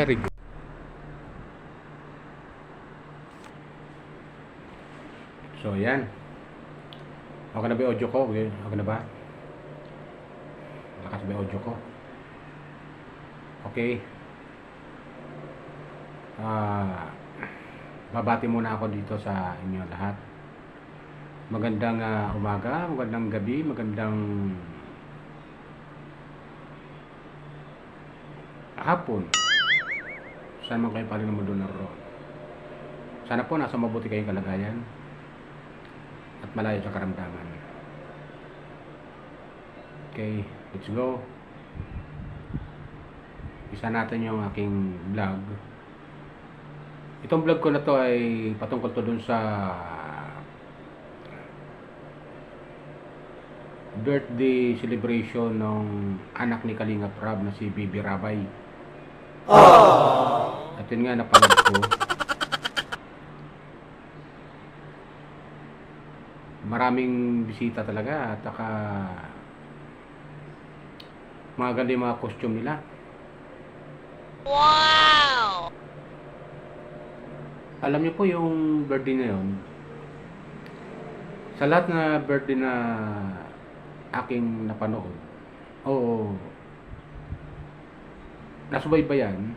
Very good. So, yan. Okay na ba yung audio ko? Okay, okay na ba? Lakas ba yung audio ko? Okay. Babati muna ako dito sa inyo lahat. Magandang umaga, magandang gabi, magandang hapon. Saan man kayo paling ng mundo naroon. Sana po nasa mabuti kayong kalagayan at malayo sa karamdaman. Okay, let's go. Isa natin yung aking vlog. Itong vlog ko na to ay patungkol to dun sa birthday celebration ng anak ni Kalinga Prab na si Bibi Rabay. At yun nga napanood ko. Maraming bisita talaga at saka mga ganda yung mga costume nila. Wow! Alam niyo po yung birthday na yun, sa lahat na birthday na aking napanood, oo, nasubaybayan,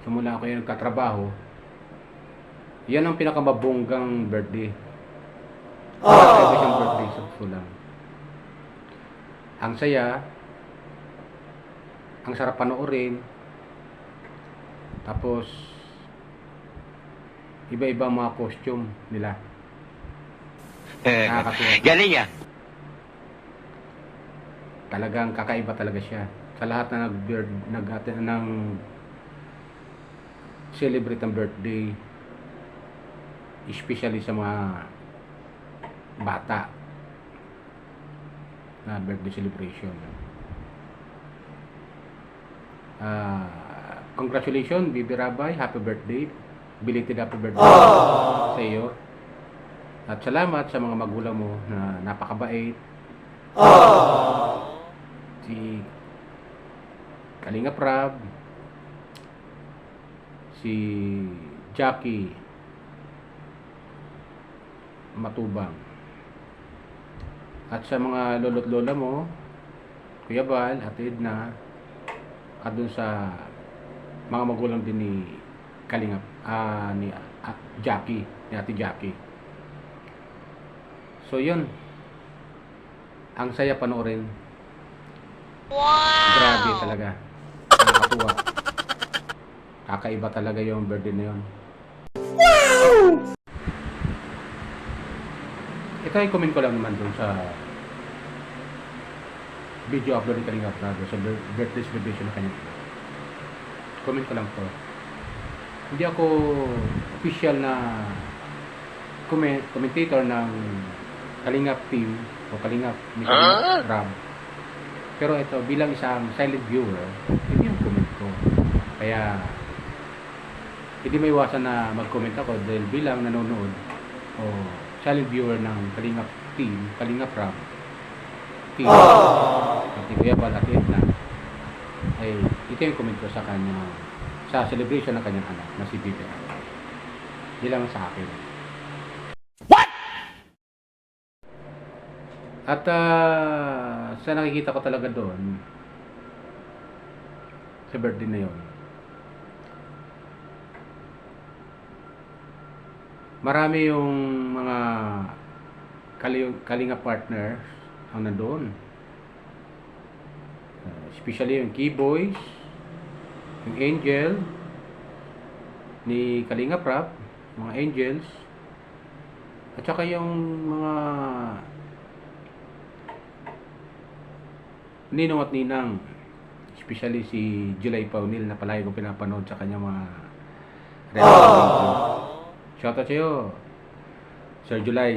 simula ako yung nagkatrabaho, yan ang pinakamabonggang birthday. Kaya siyang birthday sa lang. Ang saya, ang sarap panoorin, tapos iba-iba mga costume nila. Nakakatuwa. Galing yan. Talagang kakaiba talaga siya. Sa lahat na nag-attend ng celebrate ang birthday, especially sa mga bata na birthday celebration. Congratulations, Bibi Rabay. Happy birthday. Belated happy birthday sa iyo. At salamat sa mga magulang mo na napakabait. Si Kalinga Prab, si Jackie Matubang, at sa mga lolo't lola mo, Kuya Bal at Edna, at dun sa mga magulang din ni Kalinga, ni Jackie, ni Ate Jackie. So yun, ang saya panoorin. Wow! Grabe talaga, nakakatuwa, kakaiba talaga yung birthday na yun. Ito ay comment ko lang naman dun sa video upload ni Kalinga Prab sa birthday celebration na kanya. Comment ko lang po. Hindi ako official na commentator ng Kalingap team o Kalingap ni Kalinga Prab. Pero ito, bilang isang silent viewer, yun yung comment ko. Kaya hindi may iwasan na mag-comment ako dahil bilang nanonood o silent viewer ng Kalingap team, Kalingap Prab team, at Kuya Bal at Edna, ay ito yung comment ko sa kanya, sa celebration ng kanyang anak na si Bibi. Hindi lang sa akin. What? At sa nakikita ko talaga doon sa birthday na yon, marami yung mga Kalinga partners ang nandoon. Especially yung Keyboys, yung Angel ni Kalinga Prab, mga Angels, at saka yung mga ninong at ninang, especially si July Paunil na palagi kong pinapanood sa kanya mga video. Shoutout sa iyo, Sir July.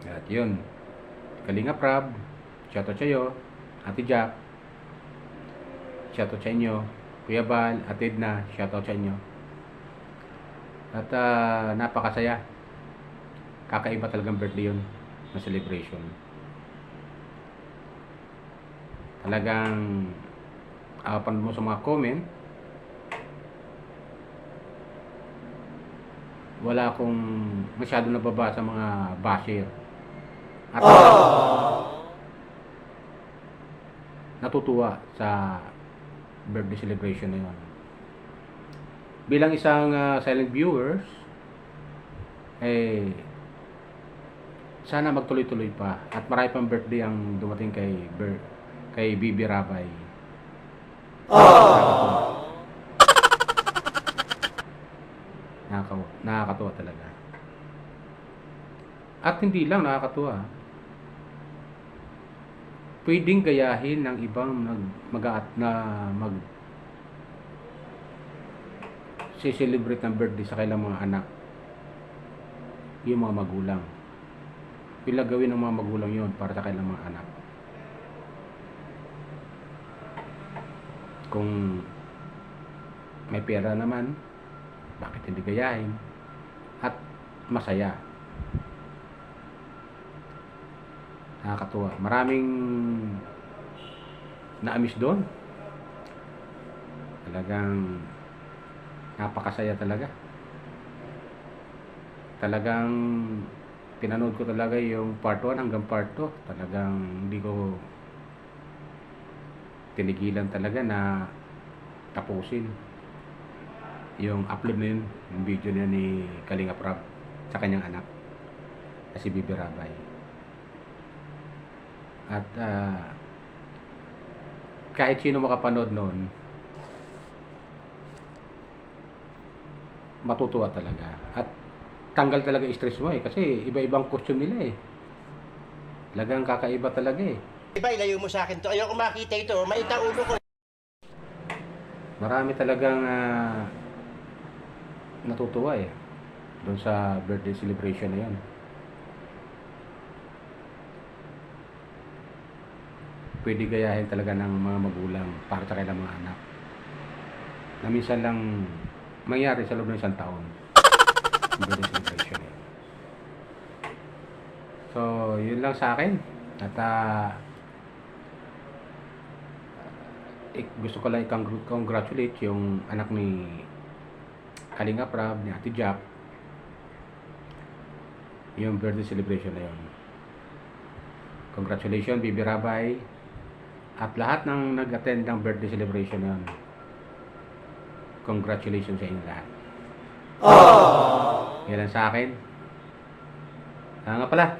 At yun, Kalinga Prab, shoutout sa iyo, Ate Jack, shoutout sa inyo, Kuya Bal, Ate Edna, shoutout sa inyo. At napakasaya, kakaiba talagang birthday yun na celebration. talagang panood mo sa mga comment, wala akong masyado nababasa mga basher. At natutuwa sa birthday celebration na yun. Bilang isang silent viewers, sana magtuloy-tuloy pa at marami pang birthday ang dumating kay Bibi Rabay. Nakakatuwa talaga. At hindi lang nakakatuwa, pwedeng gayahin ng ibang celebrate ng birthday sa kailang mga anak, yung mga magulang. Pila gawin ng mga magulang yon para sa kailang mga anak. Kung may pera naman, bakit hindi gayahin? At masaya. Nakakatuwa. Maraming na-miss doon. Talagang napakasaya talaga. Talagang pinanood ko talaga yung part 1 hanggang part 2. Talagang hindi ko tinigilan talaga na tapusin yung upload na yun, yung video niya ni Kalingap Rab sa kanyang anak na si Bibi Rabay. At kahit sino makapanood noon, matutuwa talaga. At tanggal talaga yung stress mo kasi iba-ibang costume nila Talagang kakaiba talaga Iba, ilayo mo sa akin to. Ayoko makita ito. Maita ulo ko. Marami talagang natutuwa doon sa birthday celebration na yun. Pwede gayahin talaga ng mga magulang para sa kanilang mga anak. Na minsan lang mangyari sa loob ng isang taon. Birthday celebration na yun. So, yun lang sa akin. At gusto ko lang i-congratulate yung anak ni Kalingap Rab, ni Ate Jack, yung birthday celebration na yun. Congratulations, Bibi Rabay, at lahat ng nag-attend ng birthday celebration na yun. Congratulations sa inyo lahat. Yan lang sa akin. Nga pala,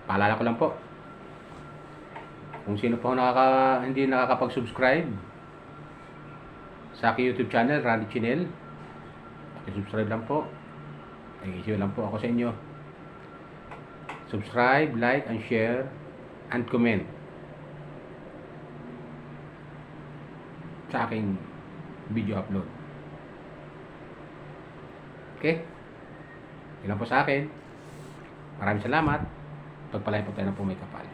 paalala ko lang po, kung sino pa hindi nakakapag-subscribe sa aking YouTube channel, Randy Chinel, subscribe lang po. Nag-issue lang po ako sa inyo. Subscribe, like, and share, and comment sa aking video upload. Okay? Yun lang po sa akin. Maraming salamat. Pagpalain po tayo ng pumay kapal.